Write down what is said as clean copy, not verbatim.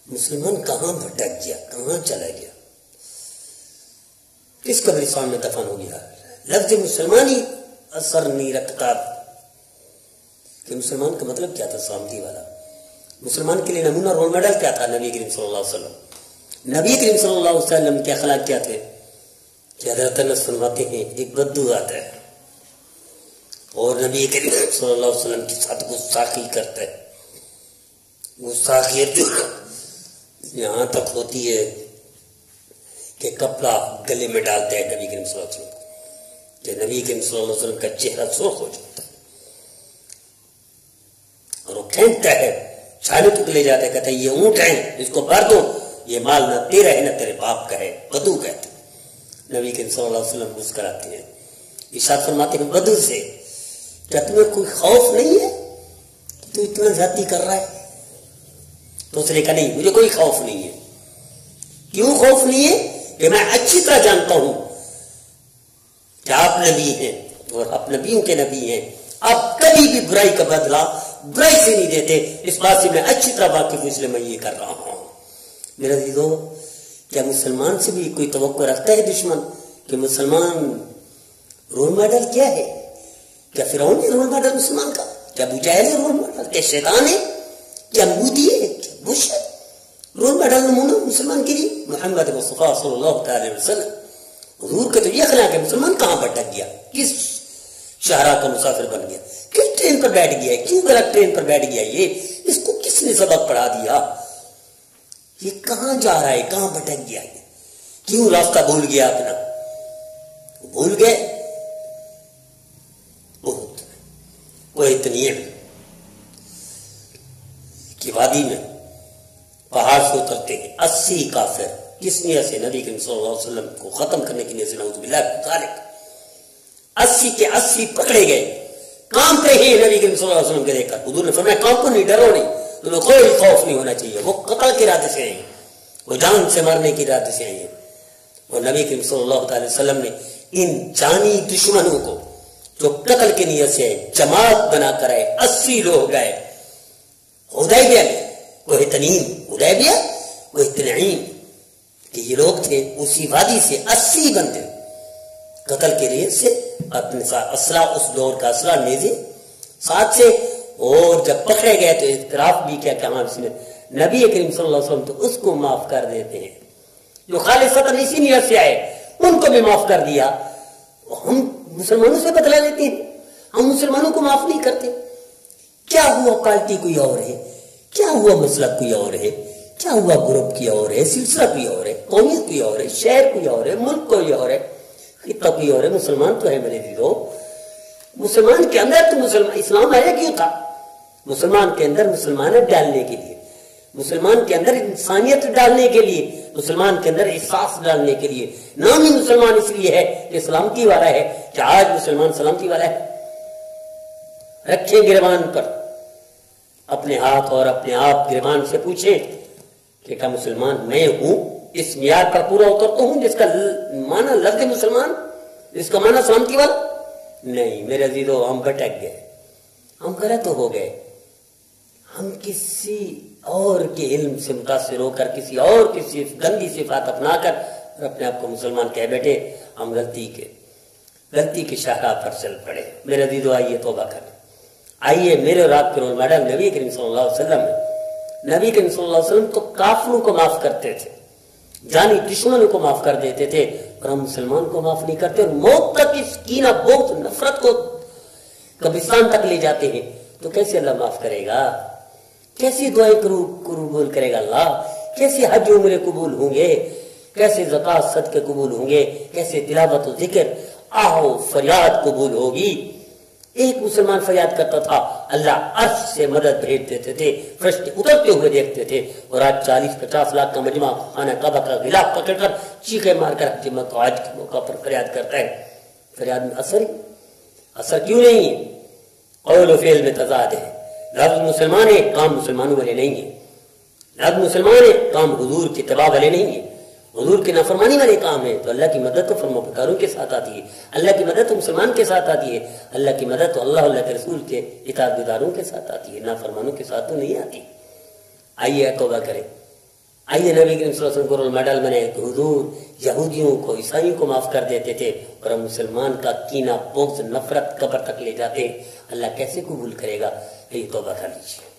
مسلمان کہاں بھٹک گیا، کہاں چلا گیا، کس قبرستان میں دفن ہو گیا؟ لفظ مسلمان ہی اثر نہیں رکھتا کہ مسلمان کا مطلب کیا تھا؟ سامتی والا مسلمان کے لیے نمونہ رول ماڈل کیا تھا؟ نبی کریم صلی اللہ علیہ وسلم۔ نبی کریم صلی اللہ علیہ وسلم کے اخلاق کیا تھے کہ حضرت انس فرماتے ہیں ایک بدو آتا ہے اور نبی کریم صلی اللہ علیہ وسلم کے ساتھ گستاخی کرتا ہے۔ گستاخیت یہاں تک ہوتی ہے کہ کپڑا گلے میں ڈالتا ہے نبی کریم صلی اللہ علیہ وسلم، کہ نبی کریم صلی اللہ علیہ وسلم کا چہرہ سرخ ہو جاتا ہے اور وہ کھینچتا ہے، چھالے تک لے جاتا ہے، کہتا ہے یہ اونٹ ہے، اس کو بھر دو، یہ مال نہ تیرا ہے نہ تیرے باپ کا ہے۔ بدو کہتے ہیں۔ نبی کریم صلی اللہ علیہ وسلم مسکراتے ہیں، ارشاد فرماتے ہیں بدو سے کیا تمہیں کوئی خوف نہیں ہے کہ تو اتنا زیادتی کر رہا ہے؟ تو اس نے کہا نہیں، مجھے کوئی خوف نہیں ہے۔ کیوں خوف نہیں ہے؟ کہ میں اچھی طرح جانتا ہوں کہ آپ نبی ہیں اور آپ نبیوں کے نبی ہیں، آپ کبھی بھی برائی کا بدلہ برائی سے نہیں دیتے، اس بات سے میں اچھی طرح واقف ہوں، اس لیے میں یہ کر رہا ہوں۔ میرا عزیزو، کیا مسلمان سے بھی کوئی توقع رکھتا ہے دشمن کہ مسلمان رول ماڈل کیا ہے؟ کیا فرعون ہے رول ماڈل مسلمان کا؟ کیا ابو جہل ہے رول ماڈل؟ کیا شیطان ہے؟ کیا مودی ہے؟ کیا بش ہے؟ رول ماڈل نمونہ مسلمان کے لیے محمد مصطفیٰ صلی اللہ تعالی وسلم۔ حضور کا تو یہ اخلاق ہے۔ مسلمان کہاں بھٹک گیا؟ کس شاہراہ کا مسافر بن گیا؟ کس ٹرین پر بیٹھ گیا؟ کیوں غلط ٹرین پر بیٹھ گیا؟ یہ اس کو کس نے سبق پڑھا دیا؟ یہ کہاں جا رہا ہے؟ کہاں بھٹک گیا؟ کیوں راستہ بھول گیا اپنا؟ بھول گئے بہت وہ اتنی کہ وادی میں پہاڑ سے اترتے ہیں 80 کافر، کس نیت سے؟ نبی کریم صلی اللہ علیہ وسلم کو ختم کرنے کی نیت سے، نعوذ باللہ من ذالک۔ 80 کے 80 پکڑے گئے، کانپ رہے ہیں نبی کریم صلی اللہ علیہ وسلم کے دیکھ کر۔ حضور نے فرمایا کانپو نہیں، ڈرو نہیں، تمہیں کوئی خوف نہیں ہونا چاہیے۔ وہ قتل کے ارادے سے آئے ہیں، وہ جان سے مارنے کے ارادے سے آئے ہیں۔ اور نبی کریم صلی اللہ علیہ وسلم نے ان جانی دشمنوں کو جو قتل کی نیت سے جماعت بنا کر آئے، 80 لوگ گئے حدیبیہ میں، کوہ تنعیم، حدیبیہ کوہ تنعیم کہ یہ لوگ تھے اسی وادی سے 80 بندے قتل کے لیے سے اپنے ساتھ اسلحہ، اس دور کا اسلحہ، نیزے ساتھ سے، اور جب پکڑے گئے تو اعتراف بھی کیا کہ ہاں اس نے نبی کریم صلی اللہ علیہ وسلم تو اس کو معاف کر دیتے ہیں، جو خالصتاً اسی نیت سے آئے ان کو بھی معاف کر دیا۔ ہم مسلمانوں سے بدلا لیتے ہیں، ہم مسلمانوں کو معاف نہیں کرتے۔ کیا ہوا پارٹی کوئی اور ہے، کیا ہوا مسلک کوئی اور ہے، کیا ہوا گروپ کی اور ہے، سلسلہ کوئی اور ہے، قومیت کوئی اور ہے، شہر کوئی اور ہے، ملک کوئی اور ہے، خطہ کوئی اور ہے، مسلمان تو ہے میرے دیدو۔ مسلمان کے اندر تو اسلام آیا کیوں تھا؟ مسلمان کے اندر مسلمانت ڈالنے کے لیے، مسلمان کے اندر انسانیت ڈالنے کے لیے، مسلمان کے اندر احساس ڈالنے کے لیے۔ نام ہی مسلمان اس لیے ہے کہ سلامتی والا ہے، کہ آج مسلمان سلامتی والا ہے۔ رکھیں گریبان پر اپنے ہاتھ اور اپنے آپ گریبان سے پوچھیں کہ کیا مسلمان میں ہوں؟ اس معیار پر پورا اترتا ہوں جس کا معنی لفظ مسلمان، جس کا معنی سلامتی والا؟ نہیں میرے عزیزو، ہم بھٹک گئے، ہم غلط ہو گئے، ہم کسی اور کے علم سے متاثر ہو کر، کسی اور کی گندی صفات اپنا کر اور اپنے آپ کو مسلمان کہہ بیٹھے۔ ہم غلطی کے شاہراہ پر چل پڑے۔ میرے عزیزو، آئیے توبہ کریں، آئیے میرے اور آپ کے رول ماڈل نبی کریم صلی اللہ علیہ وسلم ہے۔ نبی کریم صلی اللہ علیہ وسلم تو کافروں کو معاف کرتے تھے، جانی دشمنوں کو معاف کر دیتے تھے، اور ہم مسلمان کو معاف نہیں کرتے، اور موت تک اس کینہ، بغض، نفرت کو قبرستان تک لے جاتے ہیں۔ تو کیسے اللہ معاف کرے گا؟ کیسی دعائیں قبول کرے گا اللہ؟ کیسے حج عمرے قبول ہوں گے؟ کیسے زکات صدقے قبول ہوں گے؟ کیسے تلاوت و ذکر آہو فریاد قبول ہوگی؟ ایک مسلمان فریاد کرتا تھا، اللہ عرش سے مدد بھیج دیتے تھے، فرشتے اترتے ہوئے دیکھتے تھے۔ اور آج 40-50 لاکھ کا مجمع خانہ کعبہ کا غلاف پکڑ کر چیخے مار کر حج کے موقع پر فریاد کرتا ہے۔ فریاد میں اثر کیوں نہیں ہے؟ قول و فعل میں تضاد ہے۔ لفظ مسلمان ہے، کام مسلمانوں والے نہیں ہیں۔ لفظ مسلمان ہے، کام حضور کی اتباع والے نہیں ہیں۔ حضور کی نافرمانی والے کام ہے تو اللہ کی مدد تو فرمانبرداروں کے ساتھ آتی ہے، اللہ کی مدد تو مسلمان کے ساتھ آتی ہے، اللہ کی مدد تو اللہ کے رسول کے اطاعت گزاروں کے ساتھ آتی ہے، نافرمانوں کے ساتھ تو نہیں آتی۔ آئیے توبہ کریں، آئیے نبی کریم صلی اللہ علیہ وسلم کو رول ماڈل بنے کہ حضور یہودیوں کو عیسائیوں کو معاف کر دیتے تھے اور ہم مسلمان کا کینہ بغض نفرت قبر تک لے جاتے ہیں، اللہ کیسے قبول کرے گا؟ یہ توبہ کر لیجیے۔